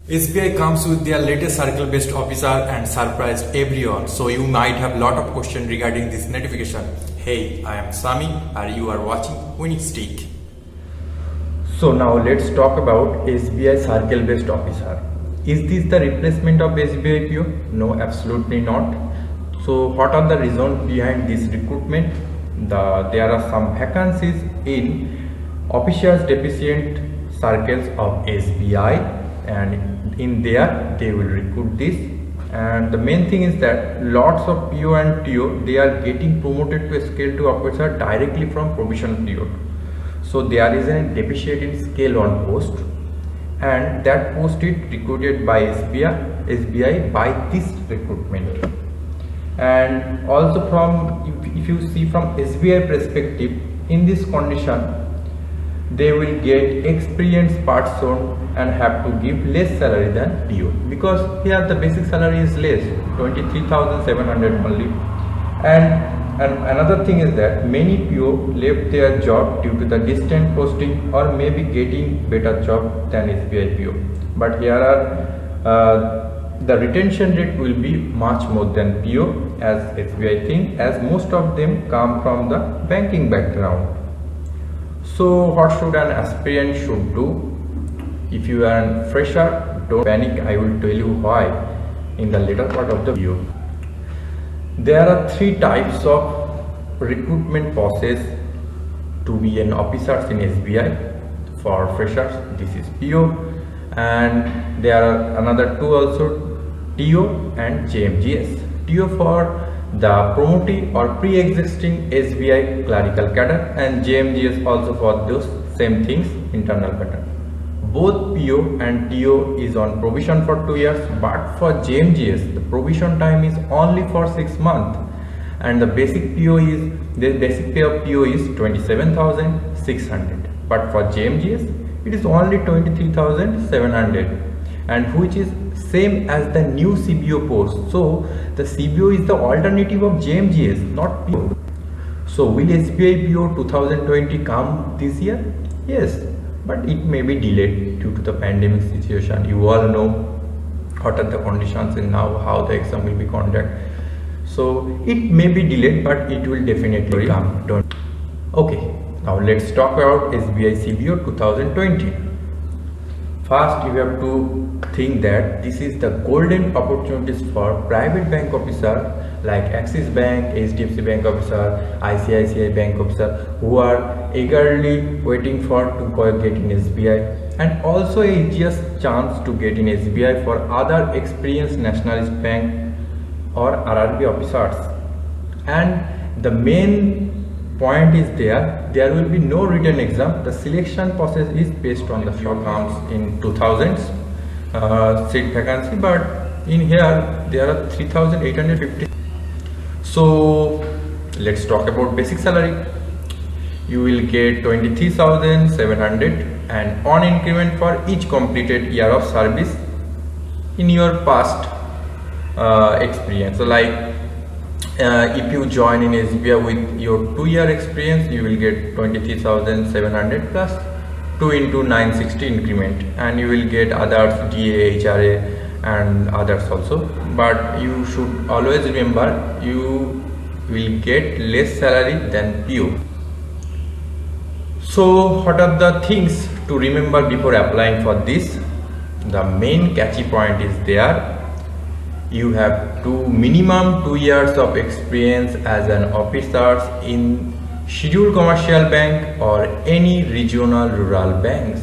SBI comes with their latest circle-based officer and surprised everyone. So you might have a lot of questions regarding this notification. Hey, I am Sami and you are watching Winning Stick. So now let's talk about SBI circle-based officer. Is this the replacement of SBI PO? No, absolutely not. So what are the reasons behind this recruitment? There are some vacancies in officers deficient circles of SBI, and in there they will recruit this. And the main thing is that lots of PO and TO, they are getting promoted to scale 2 officer directly from provision period. So there is a deficit in scale 1 post, and that post is recruited by SBI by this recruitment. And also if you see from SBI perspective, in this condition they will get experienced person and have to give less salary than PO, because here the basic salary is less, 23,700 only. And another thing is that many PO left their job due to the distant posting or maybe getting better job than SBI PO. But here are the retention rate will be much more than PO as SBI thing, as most of them come from the banking background. So what should an aspirant should do? If you are a fresher, don't panic, I will tell you why in the later part of the video. There are 3 types of recruitment process to be an officer in SBI. For freshers, this is PO, and there are another 2 also, TO and JMGS. TO for the promotee or pre-existing SBI clerical cadre, and JMGS also for those same things, internal cadre. Both PO and TO is on provision for 2 years, but for JMGS the provision time is only for 6 months, and the basic pay of PO is 27,600, but for JMGS it is only 23,700, and which is same as the new CBO post. So the CBO is the alternative of JMGS, not PO. So will SBI PO 2020 come this year? Yes, but it may be delayed due to the pandemic situation. You all know what are the conditions and now how the exam will be conducted. So it may be delayed, but it will definitely come. Okay, now let's talk about SBI CBO 2020. First, you have to think that this is the golden opportunities for private bank officer like Axis Bank, HDFC Bank officer, ICICI Bank officer, who are eagerly waiting for to get in SBI, and also a easiest chance to get in SBI for other experienced nationalist bank or RRB officers. And the main point is there will be no written exam. The selection process is based on the few comes in 2000s seat vacancy, but in here there are 3,850. So let's talk about basic salary. You will get 23,700 and on increment for each completed year of service in your past experience. So like if you join in SBI with your 2-year experience, you will get 23,700 plus 2 into 960 increment, and you will get others, DA, HRA and others also. But you should always remember you will get less salary than PO. So what are the things to remember before applying for this? The main catchy point is there. You have minimum 2 years of experience as an officer in scheduled commercial bank or any regional rural banks,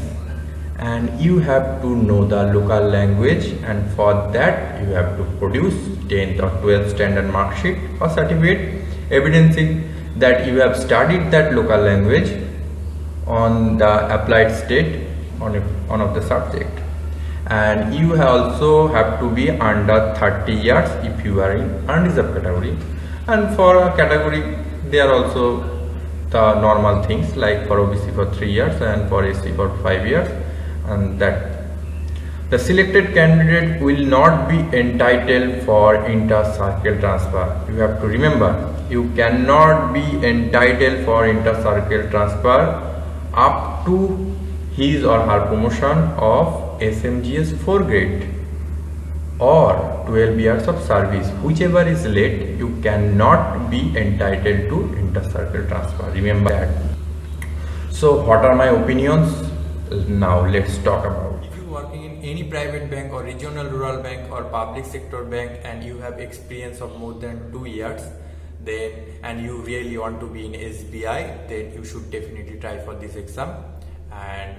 and you have to know the local language, and for that you have to produce 10th or 12th standard mark sheet or certificate evidencing that you have studied that local language on the applied state on one of the subject. And you also have to be under 30 years if you are in unreserved category, and for a category there are also the normal things like for OBC for 3 years and for SC for 5 years, and that the selected candidate will not be entitled for inter-circle transfer. You have to remember, you cannot be entitled for inter-circle transfer up to his or her promotion of SMGS 4 grade or 12 years of service. Whichever is late, you cannot be entitled to inter-circle transfer. Remember that. So what are my opinions? Now let's talk about. If you are working in any private bank or regional rural bank or public sector bank and you have experience of more than 2 years, then and you really want to be in SBI, then you should definitely try for this exam. And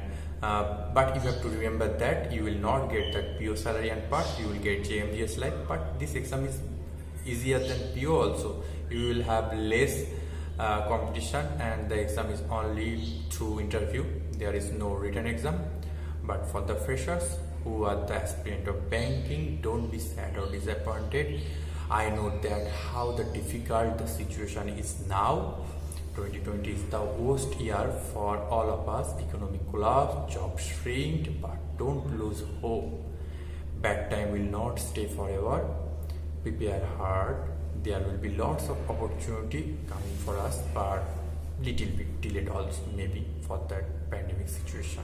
but you have to remember that you will not get that PO salary and part, you will get JMGS life, but this exam is easier than PO also. You will have less competition and the exam is only through interview. There is no written exam. But for the freshers who are the aspirant of banking, don't be sad or disappointed. I know that how the difficult the situation is now. 2020 is the worst year for all of us. Economic collapse, jobs shrinked, but don't lose hope. Bad time will not stay forever. Prepare hard. There will be lots of opportunity coming for us, but little bit delayed also maybe for that pandemic situation.